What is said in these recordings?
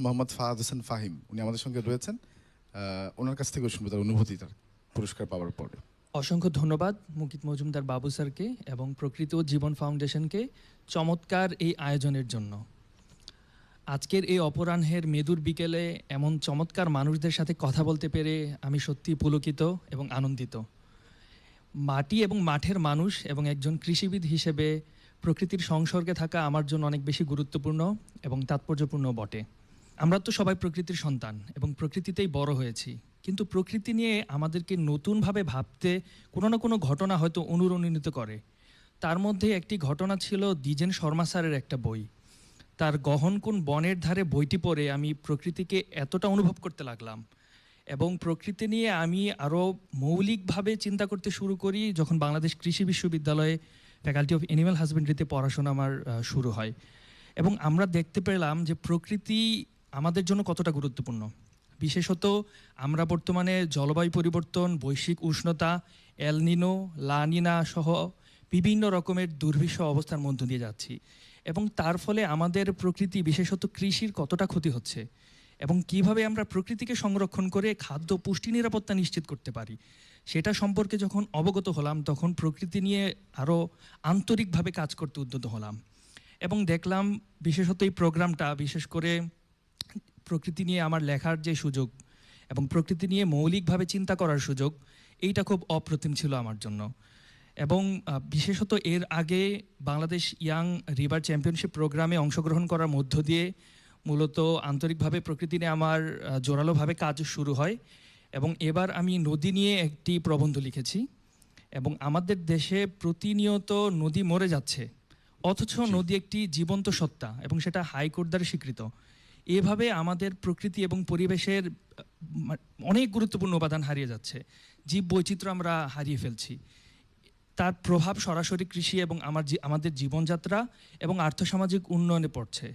মোহাম্মদ ফাহাদ হোসেন ফাহিম উনি আমাদের সঙ্গে রয়েছেন। ওনার কাছ থেকে শুনবো তার অনুভূতি তার পুরস্কার পাওয়ার পরে। অসংখ্য ধন্যবাদ মুকিত মজুমদার বাবু স্যারকে এবং প্রকৃতি ও জীবন ফাউন্ডেশনকে চমৎকার এই আয়োজনের জন্য। আজকের এই অপরাহ্নের মেদুর বিকেলে এমন চমৎকার মানুষদের সাথে কথা বলতে পেরে আমি সত্যি পুলকিত এবং আনন্দিত। মাটি এবং মাঠের মানুষ এবং একজন কৃষিবিদ হিসেবে প্রকৃতির সংসর্গে থাকা আমার জন্য অনেক বেশি গুরুত্বপূর্ণ এবং তাৎপর্যপূর্ণ বটে। আমরা তো সবাই প্রকৃতির সন্তান এবং প্রকৃতিতেই বড় হয়েছি, কিন্তু প্রকৃতি নিয়ে আমাদেরকে নতুনভাবে ভাবতে কোনো না কোনো ঘটনা হয়তো অনুরণিত করে। তার মধ্যে একটি ঘটনা ছিল দ্বিজেন শর্মা স্যারের একটা বই। তার গহন কোন বনের ধারে বইটি পড়ে আমি প্রকৃতিকে এতটা অনুভব করতে লাগলাম এবং প্রকৃতি নিয়ে আমি আরও মৌলিকভাবে চিন্তা করতে শুরু করি যখন বাংলাদেশ কৃষি বিশ্ববিদ্যালয়ে ফ্যাকাল্টি অফ অ্যানিম্যাল হাজবেন্ড্রিতে পড়াশোনা আমার শুরু হয়। এবং আমরা দেখতে পেলাম যে প্রকৃতি আমাদের জন্য কতটা গুরুত্বপূর্ণ। বিশেষত আমরা বর্তমানে জলবায়ু পরিবর্তন, বৈশ্বিক উষ্ণতা, এল নিনো, লা নিনা সহ বিভিন্ন রকমের দুর্বিষহ অবস্থার মধ্য দিয়ে যাচ্ছি এবং তার ফলে আমাদের প্রকৃতি বিশেষত কৃষির কতটা ক্ষতি হচ্ছে এবং কিভাবে আমরা প্রকৃতিকে সংরক্ষণ করে খাদ্য পুষ্টি নিরাপত্তা নিশ্চিত করতে পারি সেটা সম্পর্কে যখন অবগত হলাম তখন প্রকৃতি নিয়ে আরও আন্তরিকভাবে কাজ করতে উদ্যত হলাম এবং দেখলাম বিশেষত এই প্রোগ্রামটা বিশেষ করে প্রকৃতি নিয়ে আমার লেখার যে সুযোগ এবং প্রকৃতি নিয়ে মৌলিকভাবে চিন্তা করার সুযোগ, এইটা খুব অপ্রতিম ছিল আমার জন্য। এবং বিশেষত এর আগে বাংলাদেশ ইয়াং রিভার চ্যাম্পিয়নশিপ প্রোগ্রামে অংশগ্রহণ করার মধ্য দিয়ে মূলত আন্তরিকভাবে প্রকৃতি নিয়ে আমার জোরালোভাবে কাজ শুরু হয় এবং এবার আমি নদী নিয়ে একটি প্রবন্ধ লিখেছি এবং আমাদের দেশে প্রতিনিয়ত নদী মরে যাচ্ছে, অথচ নদী একটি জীবন্ত সত্তা এবং সেটা হাইকোর্ট দ্বারা স্বীকৃত। এভাবে আমাদের প্রকৃতি এবং পরিবেশের অনেক গুরুত্বপূর্ণ উপাদান হারিয়ে যাচ্ছে, জীব বৈচিত্র্য আমরা হারিয়ে ফেলছি। তার প্রভাব সরাসরি কৃষি এবং আমাদের জীবনযাত্রা এবং আর্থসামাজিক উন্নয়নে পড়ছে।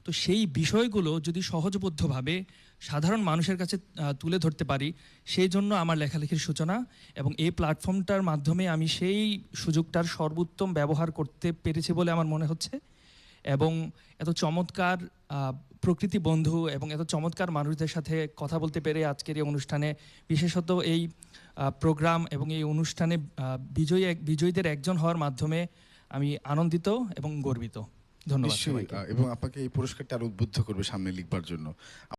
তো সেই বিষয়গুলো যদি সহজবোধ্যভাবে সাধারণ মানুষের কাছে তুলে ধরতে পারি, সেই জন্য আমার লেখালেখির সূচনা এবং এই প্ল্যাটফর্মটার মাধ্যমে আমি সেই সুযোগটার সর্বোত্তম ব্যবহার করতে পেরেছি বলে আমার মনে হচ্ছে। এবং এত চমৎকার প্রকৃতি বন্ধু এবং এত চমৎকার মানুষদের সাথে কথা বলতে পেরে আজকের এই অনুষ্ঠানে, বিশেষত এই প্রোগ্রাম এবং এই অনুষ্ঠানে বিজয়ীদের একজন হওয়ার মাধ্যমে আমি আনন্দিত এবং গর্বিত। ধন্যবাদ। এবং আপনাকে এই পুরস্কারটা আরো উদ্বুদ্ধ করবে সামনে লিখবার জন্য।